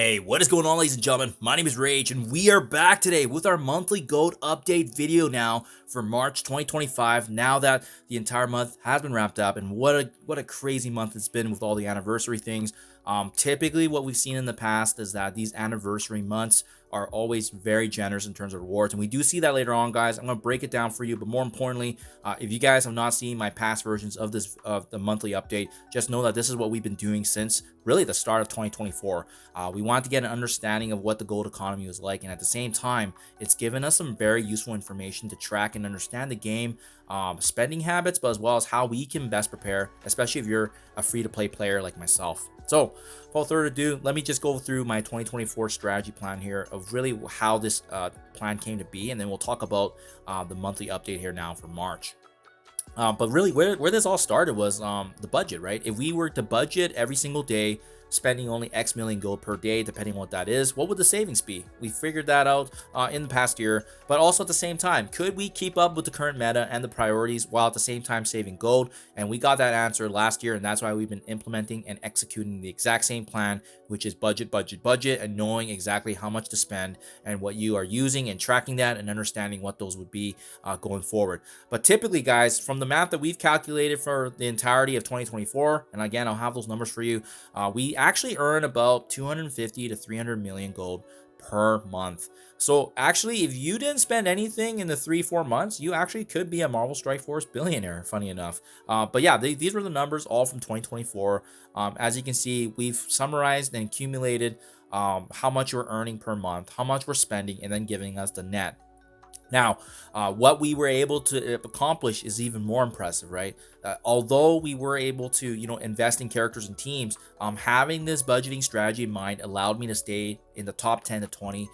Hey, what is going on, ladies and gentlemen? My name is Rage, and we are back today with our monthly gold update video now for March 2025. Now that the entire month has been wrapped up, and what a crazy month it's been with all the anniversary things. Typically, what we've seen in the past is that these anniversary months are always very generous in terms of rewards, and we do see that later on, guys. I'm going to break it down for you, but more importantly, if you guys have not seen my past versions of the monthly update, just know that this is what we've been doing since really the start of 2024. We want to get an understanding of what the gold economy was like, and at the same time, it's given us some very useful information to track and understand the game, spending habits, but as well as how we can best prepare, especially if you're a free-to-play player like myself. So, without further ado, let me just go through my 2024 strategy plan here of really how this plan came to be, and then we'll talk about the monthly update here now for March. But really, where this all started was the budget, right? If we were to budget every single day, spending only X million gold per day, depending on what that is, what would the savings be? We figured that out in the past year, but also at the same time, could we keep up with the current meta and the priorities while at the same time saving gold? And we got that answer last year, and that's why we've been implementing and executing the exact same plan, which is budget, and knowing exactly how much to spend and what you are using and tracking that and understanding what those would be going forward. But typically, guys, from the math that we've calculated for the entirety of 2024, and again, I'll have those numbers for you, we actually earn about 250 to 300 million gold per month. So actually, if you didn't spend anything in the 3-4 months, you actually could be a Marvel Strike Force billionaire, funny enough. But yeah, these were the numbers all from 2024. As you can see, we've summarized and accumulated how much we're earning per month, how much we're spending, and then giving us the net. Now, what we were able to accomplish is even more impressive, right? Although we were able to, invest in characters and teams, having this budgeting strategy in mind allowed me to stay in the top 10 to 20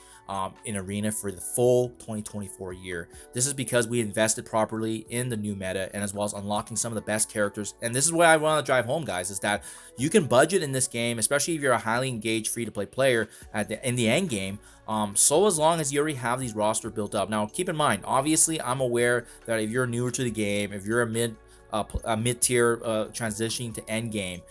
in Arena for the full 2024 year. This is because we invested properly in the new meta and as well as unlocking some of the best characters. And this is what I want to drive home, guys, is that you can budget in this game, especially if you're a highly engaged free-to-play player in the end game. So as long as you already have these roster built up. Now, keep in mind, obviously, I'm aware that if you're newer to the game, if you're a mid-tier transitioning to end game,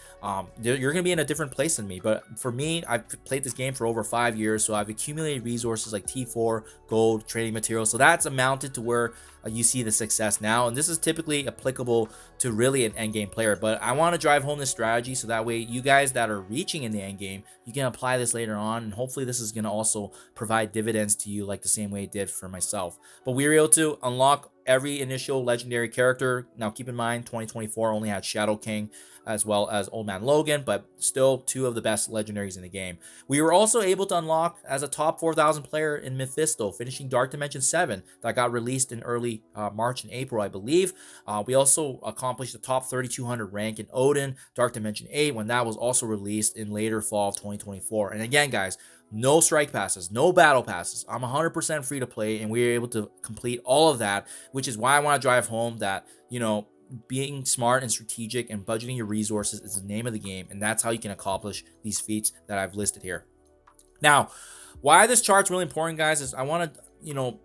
you're gonna be in a different place than me. But for me, I've played this game for over 5 years, so I've accumulated resources like T4, gold, training materials, so that's amounted to where you see the success now, and this is typically applicable to really an end game player. But I want to drive home this strategy so that way you guys that are reaching in the end game, you can apply this later on, and hopefully this is going to also provide dividends to you like the same way it did for myself. But we were able to unlock every initial legendary character. Now keep in mind, 2024 only had Shadow King as well as Old Man Logan, but still two of the best legendaries in the game. We were also able to unlock as a top 4,000 player in Mephisto, finishing Dark Dimension 7 that got released in early March and April, I believe. We also accomplished the top 3,200 rank in Odin, Dark Dimension 8, when that was also released in later fall of 2024. And again, guys, no strike passes, no battle passes. I'm 100% free to play, and we were able to complete all of that, which is why I want to drive home that, being smart and strategic and budgeting your resources is the name of the game, and that's how you can accomplish these feats that I've listed here. Now, why this chart's really important, guys, is I want to,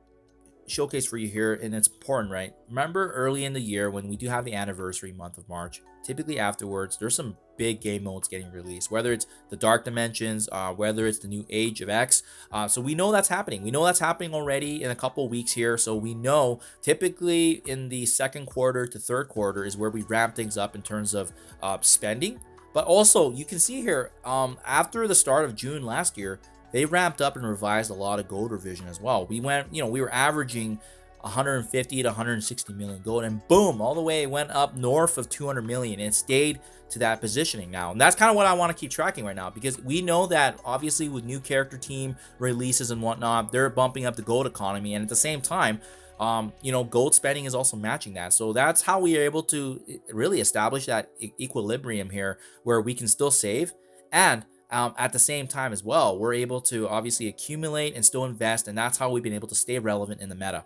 showcase for you here, and it's important, right? Remember early in the year when we do have the anniversary month of March, typically afterwards, there's some big game modes getting released, whether it's the Dark Dimensions, whether it's the new Age of X. So we know that's happening. We know that's happening already in a couple of weeks here. So we know typically in the second quarter to third quarter is where we ramp things up in terms of spending. But also you can see here, after the start of June last year, they ramped up and revised a lot of gold revision as well. We were averaging 150 to 160 million gold, and boom, all the way it went up north of 200 million, and it stayed to that positioning now. And that's kind of what I want to keep tracking right now, because we know that obviously with new character team releases and whatnot, they're bumping up the gold economy, and at the same time, gold spending is also matching that. So that's how we are able to really establish that equilibrium here, where we can still save, and at the same time as well, we're able to obviously accumulate and still invest, and that's how we've been able to stay relevant in the meta.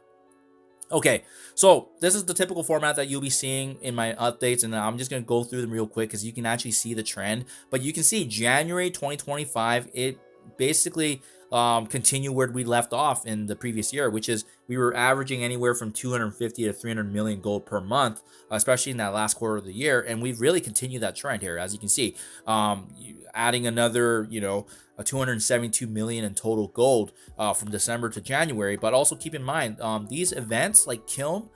Okay, so this is the typical format that you'll be seeing in my updates, and I'm just going to go through them real quick because you can actually see the trend. But you can see January 2025, it basically continue where we left off in the previous year, which is we were averaging anywhere from 250 to 300 million gold per month, especially in that last quarter of the year. And we've really continued that trend here, as you can see, adding another, a 272 million in total gold from December to January. But also keep in mind, these events like Kiln,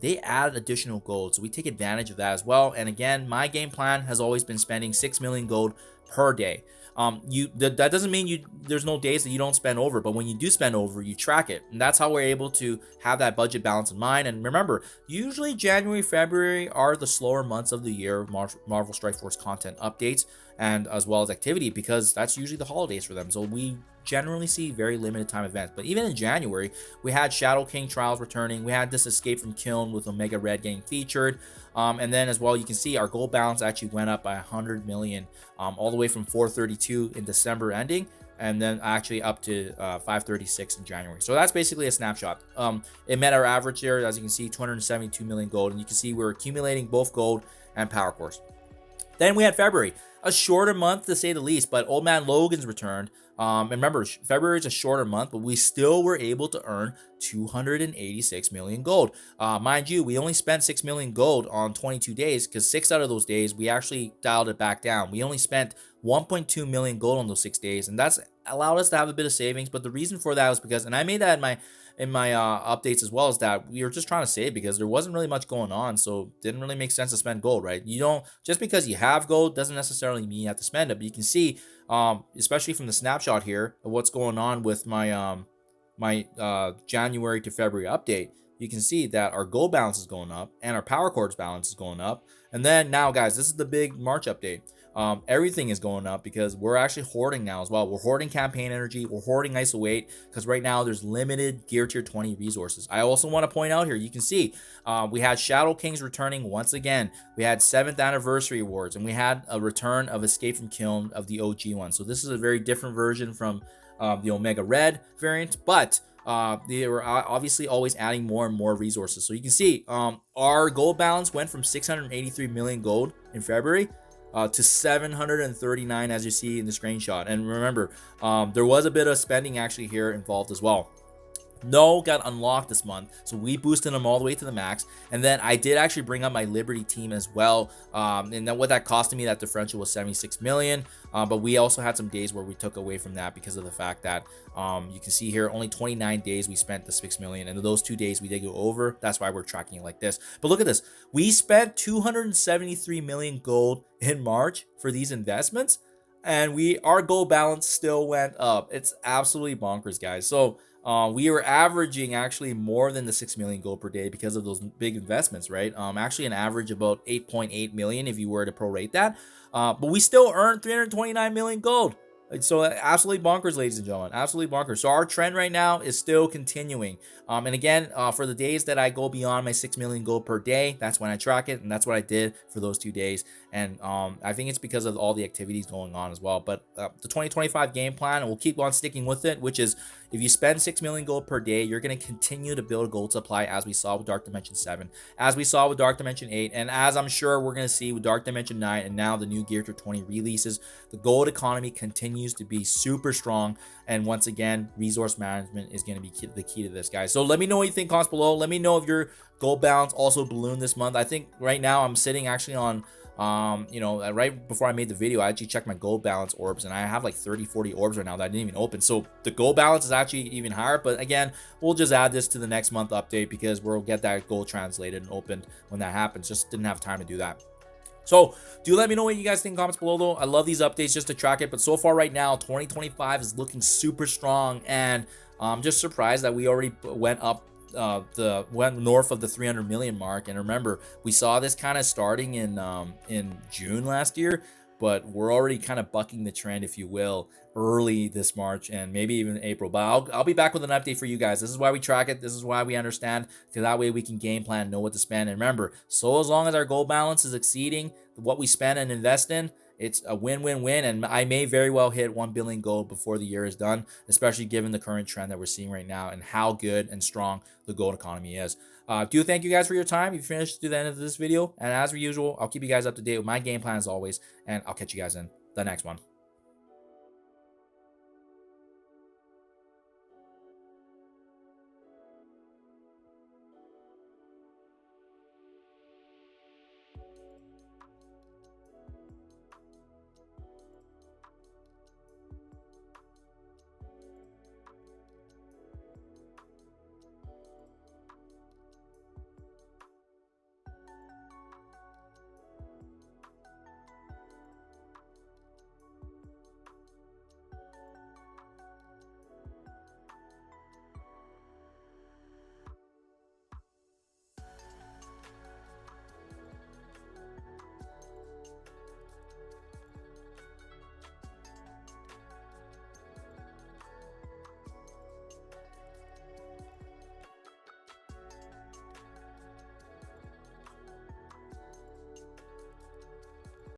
they add additional gold, so we take advantage of that as well. And again, my game plan has always been spending 6 million gold per day. That doesn't mean there's no days that you don't spend over, but when you do spend over, you track it, and that's how we're able to have that budget balance in mind. And remember, usually January, February are the slower months of the year, Marvel Strike Force content updates and as well as activity, because that's usually the holidays for them. So we generally see very limited time events. But even in January, we had Shadow King Trials returning, we had this Escape from Kiln with Omega Red getting featured, and then as well, you can see our gold balance actually went up by 100 million, all the way from 432 in December ending, and then actually up to 536 in January. So that's basically a snapshot. It met our average here, as you can see, 272 million gold, and you can see we're accumulating both gold and power cores. Then we had February, a shorter month to say the least, but Old Man Logan's returned. And remember, February is a shorter month, but we still were able to earn 286 million gold. Mind you, we only spent 6 million gold on 22 days, because 6 out of those days we actually dialed it back down. We only spent 1.2 million gold on those 6 days, and that's allowed us to have a bit of savings. But the reason for that was because, and I made that in my updates as well, is that we were just trying to save because there wasn't really much going on, so it didn't really make sense to spend gold, right? You don't, just because you have gold doesn't necessarily mean you have to spend it. But you can see, especially from the snapshot here of what's going on with my January to February update, you can see that our gold balance is going up and our power cords balance is going up. And then now, guys, this is the big March update. Everything is going up because we're actually hoarding now as well. We're hoarding campaign energy, we're hoarding ISO 8, because right now there's limited gear tier 20 resources. I also want to point out here, you can see we had Shadow Kings returning once again. We had 7th anniversary awards, and we had a return of Escape from Kiln of the OG one. So this is a very different version from the Omega Red variant, but they were obviously always adding more and more resources. So you can see our gold balance went from 683 million gold in February to 739, as you see in the screenshot. And remember, there was a bit of spending actually here involved as well. No got unlocked this month, so we boosted them all the way to the max. And then I did actually bring up my Liberty team as well, and then what that costed me, that differential was 76 million. But we also had some days where we took away from that because of the fact that you can see here only 29 days we spent the 6 million, and those 2 days we did go over. That's why we're tracking it like this. But look at this, we spent 273 million gold in March for these investments, and our gold balance still went up. It's absolutely bonkers, guys. So we were averaging actually more than the 6 million gold per day because of those big investments, right? Actually an average about 8.8 million if you were to prorate that. But we still earned 329 million gold. So absolutely bonkers, ladies and gentlemen, absolutely bonkers. So our trend right now is still continuing. And again, for the days that I go beyond my 6 million gold per day, that's when I track it, and that's what I did for those 2 days. And I think it's because of all the activities going on as well. But the 2025 game plan, and we'll keep on sticking with it, which is if you spend 6 million gold per day, you're going to continue to build a gold supply, as we saw with Dark Dimension 7, as we saw with Dark Dimension 8, and as I'm sure we're going to see with Dark Dimension 9, and now the new Gear Tier 20 releases. The gold economy continues to be super strong, and once again, resource management is going to be the key to this, guys. So let me know what you think, comments below. Let me know if your gold balance also ballooned this month. I think right now I'm sitting actually on right before I made the video, I actually checked my gold balance orbs, and I have like 30-40 orbs right now that I didn't even open. So the gold balance is actually even higher. But again, we'll just add this to the next month update because we'll get that gold translated and opened when that happens. Just didn't have time to do that. So do let me know what you guys think in comments below, though. I love these updates just to track it. But so far right now, 2025 is looking super strong, and I'm just surprised that we already went up went north of the 300 million mark. And remember, we saw this kind of starting in June last year, but we're already kind of bucking the trend, if you will, early this March and maybe even April. But I'll be back with an update for you guys. This is why we track it. This is why we understand, because that way we can game plan, know what to spend. And remember, so as long as our gold balance is exceeding what we spend and invest in, it's a win-win-win, and I may very well hit 1 billion gold before the year is done, especially given the current trend that we're seeing right now and how good and strong the gold economy is. Do thank you guys for your time. You've finished to the end of this video, and as usual, I'll keep you guys up to date with my game plan as always, and I'll catch you guys in the next one.